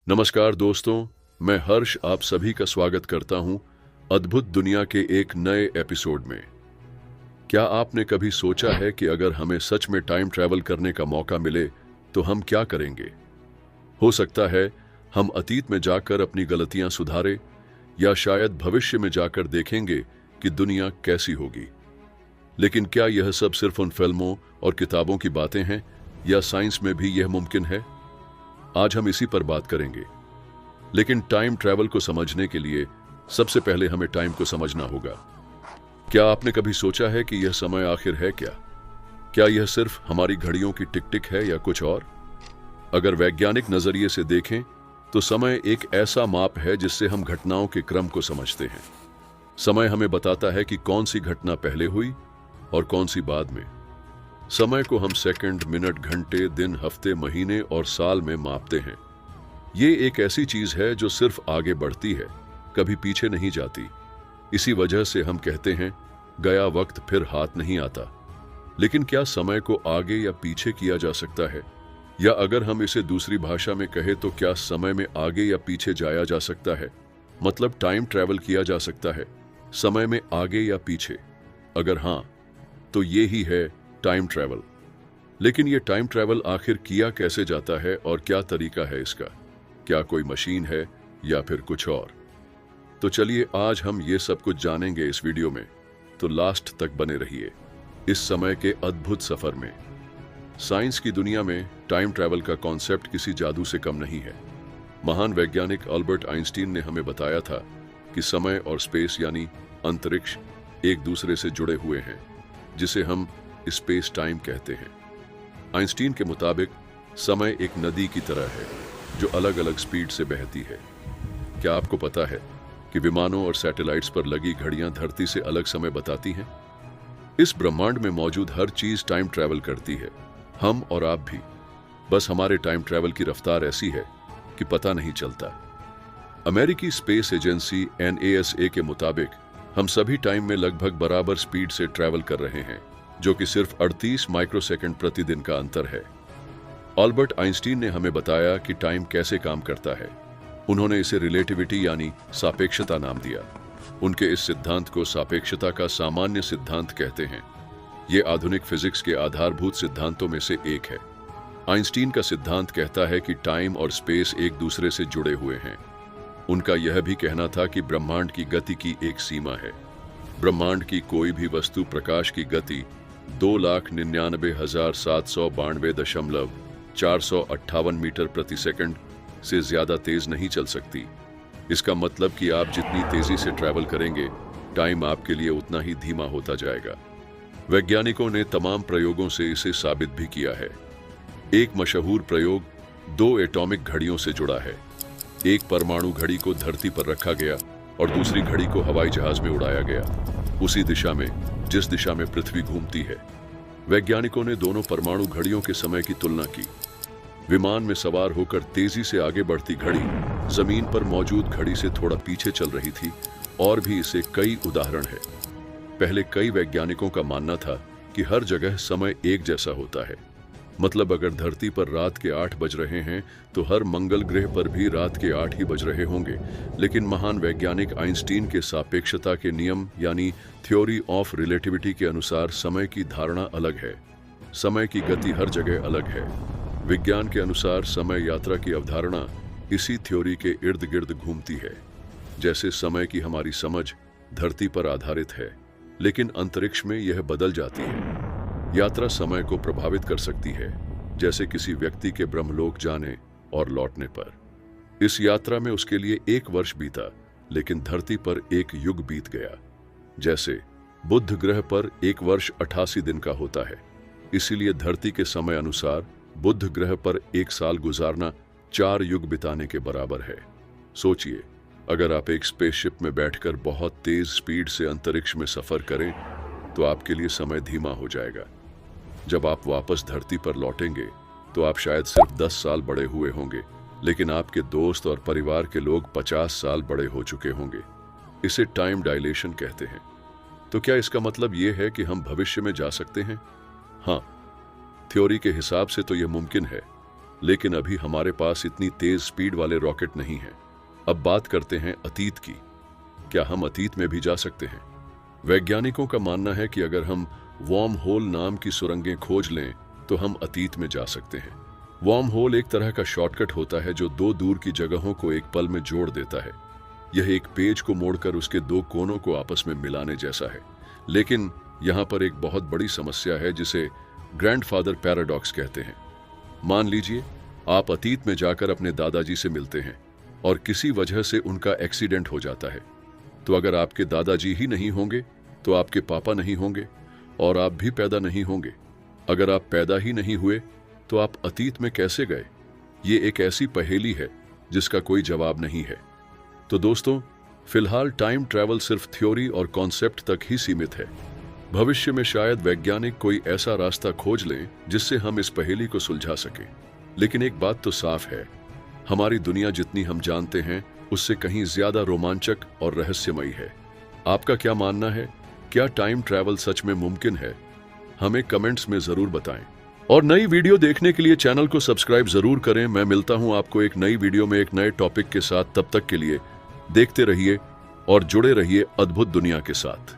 नमस्कार दोस्तों, मैं हर्ष आप सभी का स्वागत करता हूं अद्भुत दुनिया के एक नए एपिसोड में। क्या आपने कभी सोचा है कि अगर हमें सच में टाइम ट्रैवल करने का मौका मिले तो हम क्या करेंगे? हो सकता है हम अतीत में जाकर अपनी गलतियां सुधारें या शायद भविष्य में जाकर देखेंगे कि दुनिया कैसी होगी। लेकिन क्या यह सब सिर्फ उन फिल्मों और किताबों की बातें हैं या साइंस में भी यह मुमकिन है? आज हम इसी पर बात करेंगे। लेकिन टाइम ट्रैवल को समझने के लिए सबसे पहले हमें टाइम को समझना होगा। क्या आपने कभी सोचा है कि यह समय आखिर है क्या? क्या यह सिर्फ हमारी घड़ियों की टिक टिक है या कुछ और? अगर वैज्ञानिक नजरिए से देखें तो समय एक ऐसा माप है जिससे हम घटनाओं के क्रम को समझते हैं। समय हमें बताता है कि कौन सी घटना पहले हुई और कौन सी बाद में। समय को हम सेकंड, मिनट, घंटे, दिन, हफ्ते, महीने और साल में मापते हैं। ये एक ऐसी चीज है जो सिर्फ आगे बढ़ती है, कभी पीछे नहीं जाती। इसी वजह से हम कहते हैं गया वक्त फिर हाथ नहीं आता। लेकिन क्या समय को आगे या पीछे किया जा सकता है? या अगर हम इसे दूसरी भाषा में कहें तो क्या समय में आगे या पीछे जाया जा सकता है? मतलब टाइम ट्रैवल किया जा सकता है समय में आगे या पीछे? अगर हां, तो ये ही है टाइम ट्रैवल। लेकिन ये टाइम ट्रैवल आखिर किया कैसे जाता है और क्या तरीका है इसका? क्या कोई मशीन है या फिर कुछ और? तो चलिए आज हम ये सब कुछ जानेंगे इस वीडियो में, तो लास्ट तक बने रहिए इस समय के अद्भुत सफर में। साइंस की दुनिया में टाइम ट्रैवल का कॉन्सेप्ट किसी जादू से कम नहीं है। महान वैज्ञानिक अल्बर्ट आइंस्टीन ने हमें बताया था कि समय और स्पेस यानी अंतरिक्ष एक दूसरे से जुड़े हुए हैं, जिसे हम स्पेस टाइम कहते हैं। आइंस्टीन के मुताबिक समय एक नदी की तरह है जो अलग अलग स्पीड से बहती है। क्या आपको पता है कि विमानों और सैटेलाइट्स पर लगी घड़ियां धरती से अलग समय बताती हैं? इस ब्रह्मांड में मौजूद हर चीज टाइम ट्रैवल करती है, हम और आप भी। बस हमारे टाइम ट्रैवल की रफ्तार ऐसी है कि पता नहीं चलता। अमेरिकी स्पेस एजेंसी NASA के मुताबिक हम सभी टाइम में लगभग बराबर स्पीड से ट्रैवल कर रहे हैं, जो कि सिर्फ 38 माइक्रोसेकंड प्रतिदिन का अंतर है। अल्बर्ट आइंस्टीन ने हमें बताया कि टाइम कैसे काम करता है। उन्होंने इसे रिलेटिविटी यानी सापेक्षता नाम दिया। उनके इस सिद्धांत को सापेक्षता का सामान्य सिद्धांत कहते हैं। ये आधुनिक फिजिक्स के आधारभूत सिद्धांतों में से एक है। आइंस्टीन का सिद्धांत कहता है कि टाइम और स्पेस एक दूसरे से जुड़े हुए हैं। उनका यह भी कहना था कि ब्रह्मांड की गति की एक सीमा है। ब्रह्मांड की कोई भी वस्तु प्रकाश की गति 2,99,792.458 मीटर प्रति सेकंड से ज्यादा तेज नहीं चल सकती। इसका मतलब कि आप जितनी तेजी से ट्रैवल करेंगे, टाइम आपके लिए उतना ही धीमा होता जाएगा। वैज्ञानिकों ने तमाम प्रयोगों से इसे साबित भी किया है। एक मशहूर प्रयोग 2 एटॉमिक घड़ियों से जुड़ा है। एक परमाणु घड़ी को धरती पर रखा गया और दूसरी घड़ी को हवाई जहाज में उड़ाया गया, उसी दिशा में जिस दिशा में पृथ्वी घूमती है। वैज्ञानिकों ने दोनों परमाणु घड़ियों के समय की तुलना की। विमान में सवार होकर तेजी से आगे बढ़ती घड़ी जमीन पर मौजूद घड़ी से थोड़ा पीछे चल रही थी, और भी इसे कई उदाहरण है। पहले कई वैज्ञानिकों का मानना था कि हर जगह समय एक जैसा होता है। मतलब अगर धरती पर रात के 8 बज रहे हैं तो हर मंगल ग्रह पर भी रात के 8 ही बज रहे होंगे। लेकिन महान वैज्ञानिक आइंस्टीन के सापेक्षता के नियम यानी थ्योरी ऑफ रिलेटिविटी के अनुसार समय की धारणा अलग है। समय की गति हर जगह अलग है। विज्ञान के अनुसार समय यात्रा की अवधारणा इसी थ्योरी के इर्द गिर्द घूमती है। जैसे समय की हमारी समझ धरती पर आधारित है, लेकिन अंतरिक्ष में यह बदल जाती है। यात्रा समय को प्रभावित कर सकती है, जैसे किसी व्यक्ति के ब्रह्मलोक जाने और लौटने पर। इस यात्रा में उसके लिए 1 वर्ष बीता, लेकिन धरती पर 1 युग बीत गया। जैसे बुध ग्रह पर 1 वर्ष 88 दिन का होता है, इसीलिए धरती के समय अनुसार बुध ग्रह पर 1 साल गुजारना 4 युग बिताने के बराबर है। सोचिए, अगर आप एक स्पेसशिप में बैठकर बहुत तेज स्पीड से अंतरिक्ष में सफर करें तो आपके लिए समय धीमा हो जाएगा। जब आप वापस धरती पर लौटेंगे तो आप शायद सिर्फ 10 साल बड़े हुए होंगे, लेकिन आपके दोस्त और परिवार के लोग 50 साल बड़े हो चुके होंगे। इसे टाइम डायलेशन कहते हैं। तो क्या इसका मतलब यह है कि हम भविष्य में जा सकते हैं? हाँ, थ्योरी के हिसाब से तो यह मुमकिन है, लेकिन अभी हमारे पास इतनी तेज स्पीड वाले रॉकेट नहीं हैं। अब बात करते हैं अतीत की। क्या हम अतीत में भी जा सकते हैं? वैज्ञानिकों का मानना है कि अगर हम वॉर्म होल नाम की सुरंगें खोज लें तो हम अतीत में जा सकते हैं। वॉर्म होल एक तरह का शॉर्टकट होता है जो दो दूर की जगहों को एक पल में जोड़ देता है। यह एक पेज को मोड़कर उसके दो कोनों को आपस में मिलाने जैसा है। लेकिन यहाँ पर एक बहुत बड़ी समस्या है जिसे ग्रैंडफादर पैराडॉक्स कहते हैं। मान लीजिए आप अतीत में जाकर अपने दादाजी से मिलते हैं और किसी वजह से उनका एक्सीडेंट हो जाता है। तो अगर आपके दादाजी ही नहीं होंगे तो आपके पापा नहीं होंगे और आप भी पैदा नहीं होंगे। अगर आप पैदा ही नहीं हुए तो आप अतीत में कैसे गए? ये एक ऐसी पहेली है जिसका कोई जवाब नहीं है। तो दोस्तों, फिलहाल टाइम ट्रैवल सिर्फ थ्योरी और कॉन्सेप्ट तक ही सीमित है। भविष्य में शायद वैज्ञानिक कोई ऐसा रास्ता खोज लें जिससे हम इस पहेली को सुलझा सकें। लेकिन एक बात तो साफ है, हमारी दुनिया जितनी हम जानते हैं उससे कहीं ज्यादा रोमांचक और रहस्यमयी है। आपका क्या मानना है? क्या टाइम ट्रैवल सच में मुमकिन है? हमें कमेंट्स में जरूर बताएं। और नई वीडियो देखने के लिए चैनल को सब्सक्राइब जरूर करें। मैं मिलता हूं आपको एक नई वीडियो में एक नए टॉपिक के साथ। तब तक के लिए देखते रहिए और जुड़े रहिए अद्भुत दुनिया के साथ।